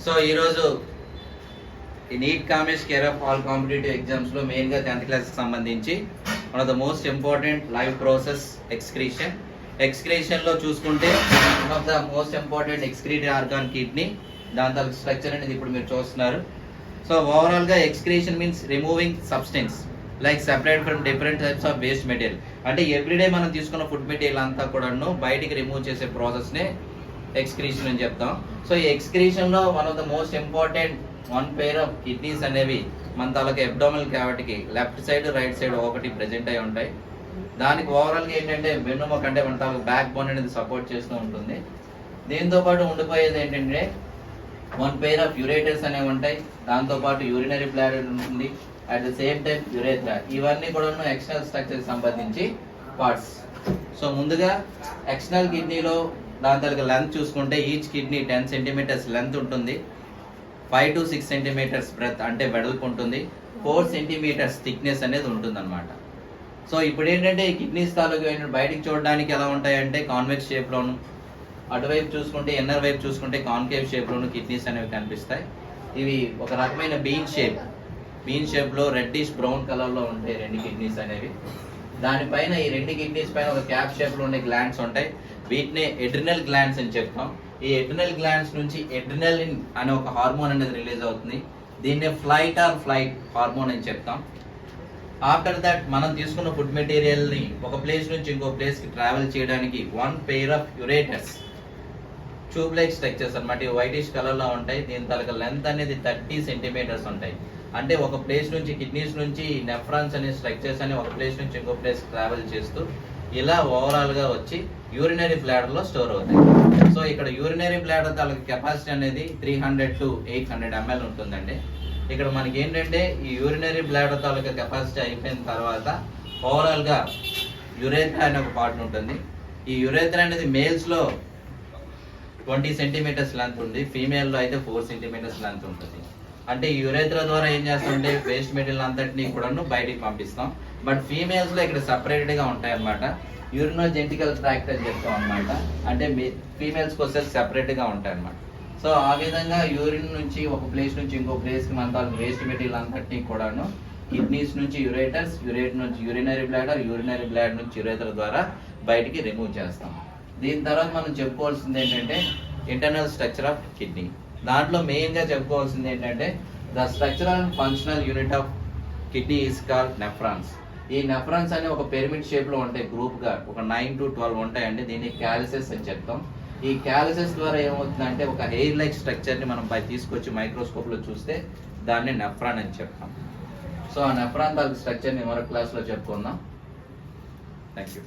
So ఈరోజు ఈ NEET commerce care of all competitive ఎగ్జామ్స్లో మెయిన్గా 10th క్లాస్కి సంబంధించి one of the most important live process excretion. ఎక్స్క్రీషన్లో చూసుకుంటే one of the most important excretory organ kidney, దాని తర్వాత స్ట్రక్చర్ అనేది ఇప్పుడు మీరు చూస్తున్నారు. సో ఓవరాల్గా excretion means removing substance like separate from different types of waste material. అంటే ఎవ్రీడే మనం తీసుకున్న ఫుడ్ మెటీరియల్ అంతా కూడాను బయటికి రిమూవ్ చేసే ప్రాసెస్నే ఎక్స్క్రీషన్ అని చెప్తాం. సో ఈ ఎక్స్క్రీషన్లో one of the most important one pair of kidneys అనేవి మన తాలూకా అబ్డామినల్ క్యావిటీకి లెఫ్ట్ సైడ్ రైట్ సైడ్ ఒకటి ప్రెజెంట్ అయి ఉంటాయి. దానికి ఓవరాల్గా ఏంటంటే వెన్నుముక అంటే మన తాలూకా బ్యాక్ బోన్ అనేది సపోర్ట్ చేస్తూ ఉంటుంది. దీంతో పాటు ఉండిపోయేది ఏంటంటే వన్ పెయిర్ ఆఫ్ యురేటర్స్ అనేవి ఉంటాయి. దాంతోపాటు యూరినరీ బ్లాడర్ ఉంటుంది, అట్ ద సేమ్ టైం యురేథ్రా. ఇవన్నీ కూడా ఎక్స్టర్నల్ స్ట్రక్చర్కి సంబంధించి పార్ట్స్. సో ముందుగా ఎక్స్టర్నల్ కిడ్నీలో దాని తర్వాత లెంత్ చూసుకుంటే ఈచ్ కిడ్నీ 10 సెంటీమీటర్స్ లెంత్ ఉంటుంది, 5 to 6 సెంటీమీటర్స్ బ్రెత్ అంటే వెడల్పు ఉంటుంది, 4 సెంటీమీటర్స్ థిక్నెస్ అనేది ఉంటుంది అనమాట. సో ఇప్పుడు ఏంటంటే ఈ కిడ్నీస్ తాలూకు బయటికి చూడడానికి ఎలా ఉంటాయంటే కాన్వెక్స్ షేప్లోను, అటువైపు చూసుకుంటే ఇన్నర్ వైపు చూసుకుంటే కాన్కేవ్ షేప్లోను కిడ్నీస్ అనేవి కనిపిస్తాయి. ఇవి ఒక రకమైన బీన్ షేప్లో రెడ్డిష్ బ్రౌన్ కలర్లో ఉంటాయి రెండు కిడ్నీస్ అనేవి. దానిపైన ఈ రెండు కిడ్నీస్ పైన ఒక క్యాప్ షేప్లో ఉండే గ్లాండ్స్ ఉంటాయి. వీటినే ఎడ్రినల్ గ్లాండ్స్ అని చెప్తాం. ఈ ఎడ్రినల్ గ్లాండ్స్ నుంచి ఎడ్రినలిన్ అనే ఒక హార్మోన్ అనేది రిలీజ్ అవుతుంది. దీన్నే ఫ్లైట్ హార్మోన్ అని చెప్తాం. ఆఫ్టర్ దట్ మనం తీసుకున్న ఫుడ్ మెటీరియల్ని ఒక ప్లేస్ నుంచి ఇంకో ప్లేస్కి ట్రావెల్ చేయడానికి one pair of ureters, tube like structures అనమాట, వైటిష్ కలర్లో ఉంటాయి. దీని తలక లెంత్ అనేది 30 సెంటీమీటర్స్ ఉంటాయి. అంటే ఒక ప్లేస్ నుంచి కిడ్నీస్ నుంచి నెఫ్రాన్స్ అనే స్ట్రక్చర్స్ అని ఒక ప్లేస్ నుంచి ఇంకో ప్లేస్ ట్రావెల్ చేస్తూ ఇలా ఓవరాల్గా వచ్చి యూరినరీ బ్లాడర్లో స్టోర్ అవుతాయి. సో ఇక్కడ యూరినరీ బ్లాడర్ తాలూకు కెపాసిటీ అనేది 300 to 800 ml ఉంటుందండి. ఇక్కడ మనకి ఏంటంటే ఈ యూరినరీ బ్లాడర్ తాలూకా కెపాసిటీ అయిపోయిన తర్వాత ఓవరాల్గా యురేథ్రా అనే ఒక పార్ట్ ఉంటుంది. ఈ యురేథ్రా అనేది మేల్స్లో 20 సెంటీమీటర్స్ లెంత్ ఉంది, ఫీమేల్లో అయితే 4 సెంటీమీటర్స్ లెంత్ ఉంటుంది. అంటే ఈ యురేథ్రా ద్వారా ఏం చేస్తామంటే వేస్ట్ మెటీరియల్ అంతటినీ కూడా బయటికి పంపిస్తాం. బట్ ఫీమేల్స్లో ఇక్కడ సపరేట్గా ఉంటాయి అనమాట. యూరినోజెంటికల్ ట్రాక్ట్ అని చెప్తాం అనమాట. అంటే ఫీమేల్స్కి వస్తే సపరేట్గా ఉంటాయి అనమాట. సో ఆ విధంగా యూరిన్ నుంచి ఒక ప్లేస్ నుంచి ఇంకో ప్లేస్కి మన వేస్ట్ మెటీరియల్ అంతటినీ కూడాను కిడ్నీస్ నుంచి యురేటర్స్, యురేట్ నుంచి యూరినరీ బ్లాడర్ నుంచి యురేథ్రా ద్వారా బయటికి రిమూవ్ చేస్తాం. దీని తర్వాత మనం చెప్పుకోవాల్సింది ఏంటంటే ఇంటర్నల్ స్ట్రక్చర్ ఆఫ్ కిడ్నీ. దాంట్లో మెయిన్గా చెప్పుకోవాల్సింది ఏంటంటే the structural and functional unit of kidney is called nephrons. ఈ నెఫ్రాన్స్ అనే ఒక పిరమిడ్ షేప్లో ఉంటాయి, గ్రూప్గా ఒక 9 to 12 ఉంటాయండి. దీన్ని క్యాలిసెస్ అని చెప్తాం. ఈ క్యాలిసెస్ ద్వారా ఏమవుతుందంటే ఒక హెయిర్ లైక్ స్ట్రక్చర్ని మనం తీసుకొచ్చి మైక్రోస్కోప్లో చూస్తే దాన్ని నెఫ్రాన్ అని చెప్తాం. సో ఆ నెఫ్రాన్ తాలూకు స్ట్రక్చర్ని మరొక క్లాస్లో చెప్పుకుందాం. Thank you.